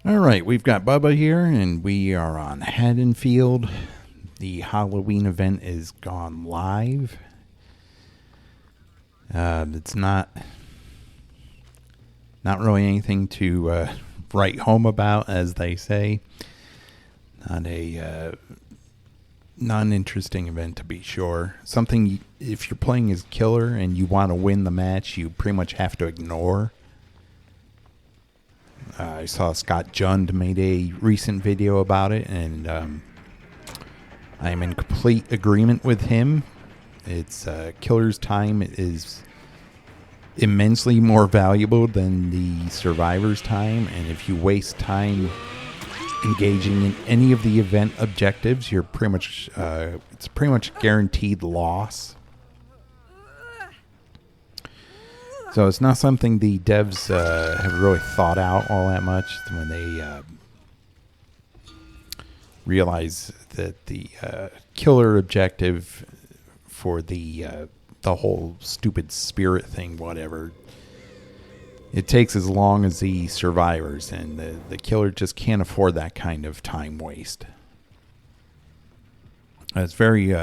All right, we've got Bubba here, and we are on Haddonfield. The Halloween event is gone live. It's not really anything to write home about, as they say. Not a non-interesting event, to be sure. Something, if you're playing as killer and you want to win the match, you pretty much have to ignore. I saw Scott Jund made a recent video about it, and I'm in complete agreement with him. It's killer's time is immensely more valuable than the survivor's time, and if you waste time engaging in any of the event objectives, you're pretty much it's pretty much guaranteed loss. So it's not something the devs have really thought out all that much when they realize that the killer objective for the whole stupid spirit thing, whatever, it takes as long as the survivors, and the killer just can't afford that kind of time waste. It's very,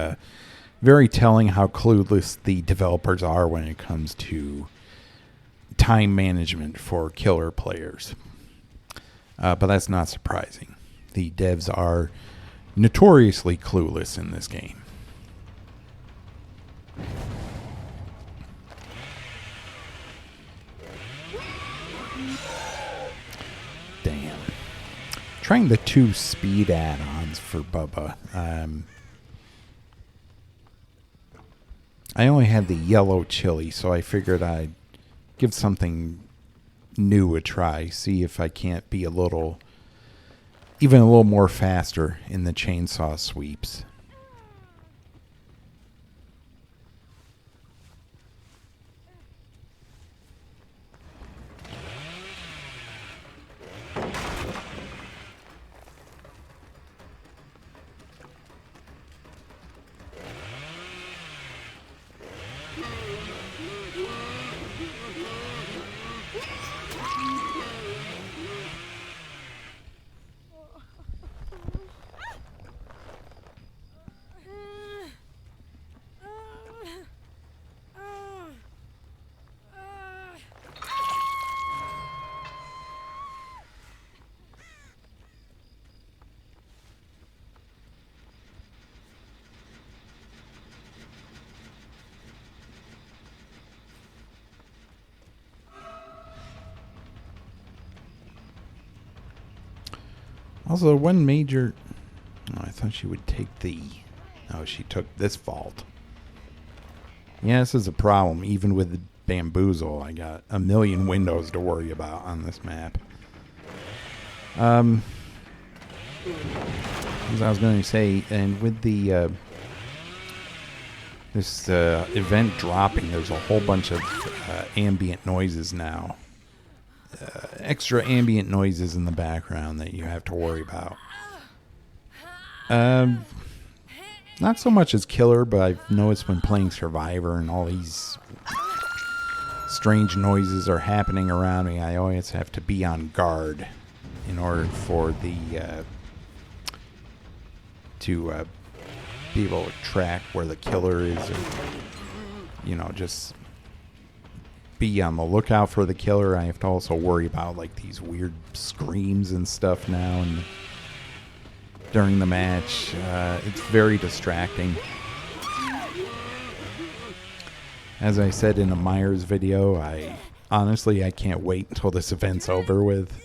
very telling how clueless the developers are when it comes to time management for killer players. But that's not surprising. The devs are notoriously clueless in this game. Damn. Trying the 2 speed add-ons for Bubba. I only had the yellow chili, so I figured I'd give something new a try. See if I can't be even a little more faster in the chainsaw sweeps. Also, one major... Oh, I thought she would take the... Oh, she took this vault. Yeah, this is a problem. Even with the bamboozle, I got a million windows to worry about on this map. As I was going to say, and with the... this event dropping, there's a whole bunch of ambient noises now. Extra ambient noises in the background that you have to worry about. Not so much as killer, but I've noticed when playing Survivor and all these strange noises are happening around me, I always have to be on guard in order for the to be able to track where the killer is, or, just be on the lookout for the killer. I have to also worry about like these weird screams and stuff now, and during the match, it's very distracting. As I said in a Myers video, I can't wait until this event's over with.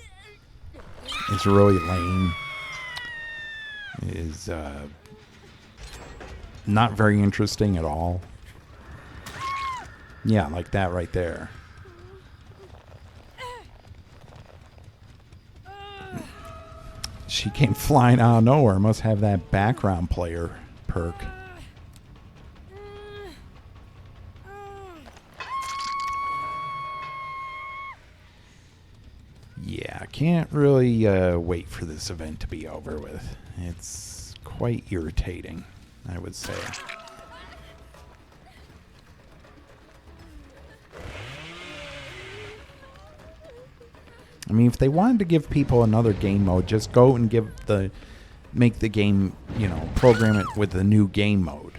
It's really lame. It is not very interesting at all. Yeah, like that right there. She came flying out of nowhere. Must have that background player perk. Yeah, I can't really wait for this event to be over with. It's quite irritating, I would say. I mean, if they wanted to give people another game mode, just go and make the game, program it with the new game mode.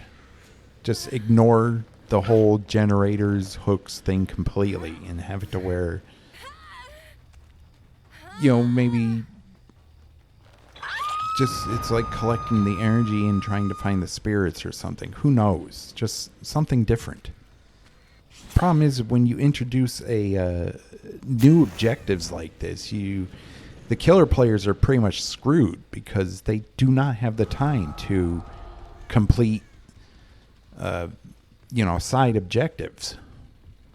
Just ignore the whole generators, hooks thing completely and have it to where, maybe just it's like collecting the energy and trying to find the spirits or something. Who knows? Just something different. Problem is, when you introduce new objectives like this, the killer players are pretty much screwed because they do not have the time to complete side objectives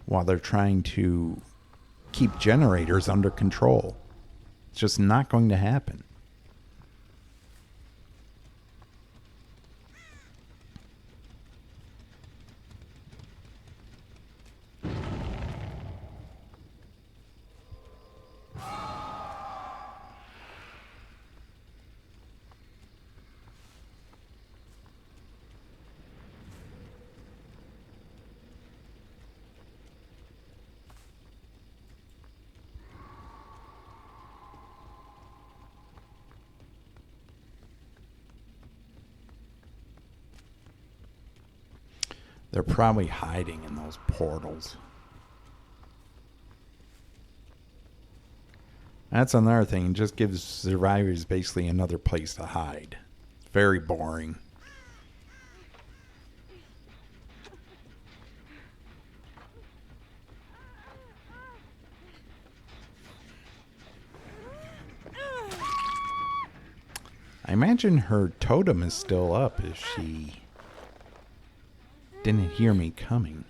while they're trying to keep generators under control. It's just not going to happen. They're probably hiding in those portals. That's another thing. It just gives survivors basically another place to hide. It's very boring. I imagine her totem is still up if she didn't hear me coming.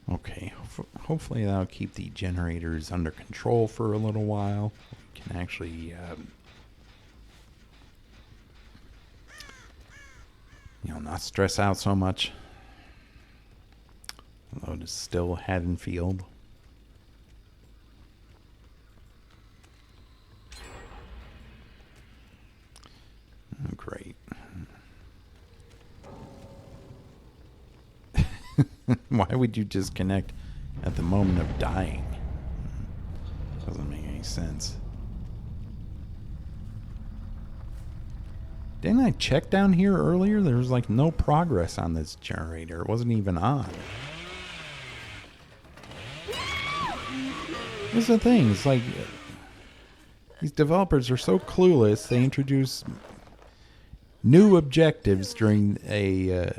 Okay, hopefully that'll keep the generators under control for a little while. We can actually, not stress out so much. Although it's still Haddonfield. Oh, great. Why would you disconnect at the moment of dying? Doesn't make any sense. Didn't I check down here earlier? There was like no progress on this generator. It wasn't even on. Here's the thing. It's like these developers are so clueless. They introduce new objectives during a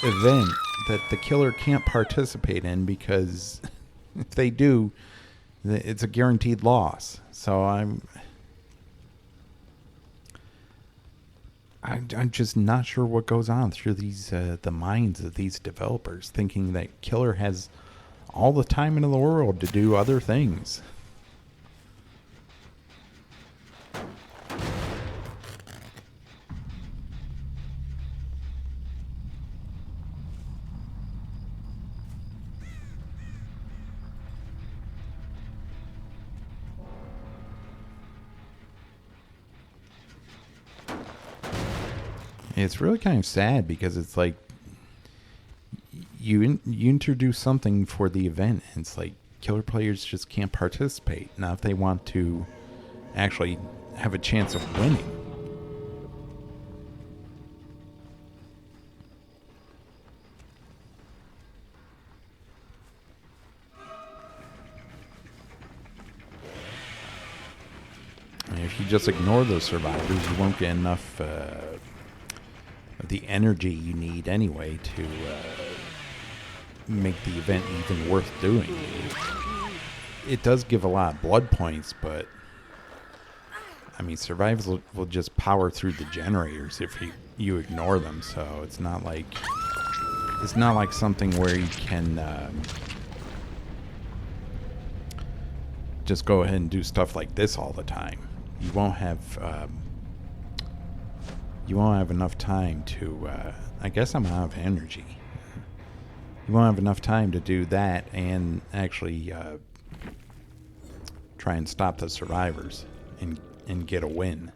event that the killer can't participate in because if they do, it's a guaranteed loss. So I'm just not sure what goes on through these the minds of these developers, thinking that killer has all the time in the world to do other things. It's really kind of sad because it's like you introduce something for the event, and it's like killer players just can't participate. Now, if they want to actually have a chance of winning. And if you just ignore those survivors, you won't get enough of the energy you need anyway to make the event even worth doing. It does give a lot of blood points, but I mean, survivors will just power through the generators if you ignore them. So it's not like something where you can just go ahead and do stuff like this all the time. You won't have enough time to. I guess I'm out of energy. You won't have enough time to do that and actually try and stop the survivors and get a win.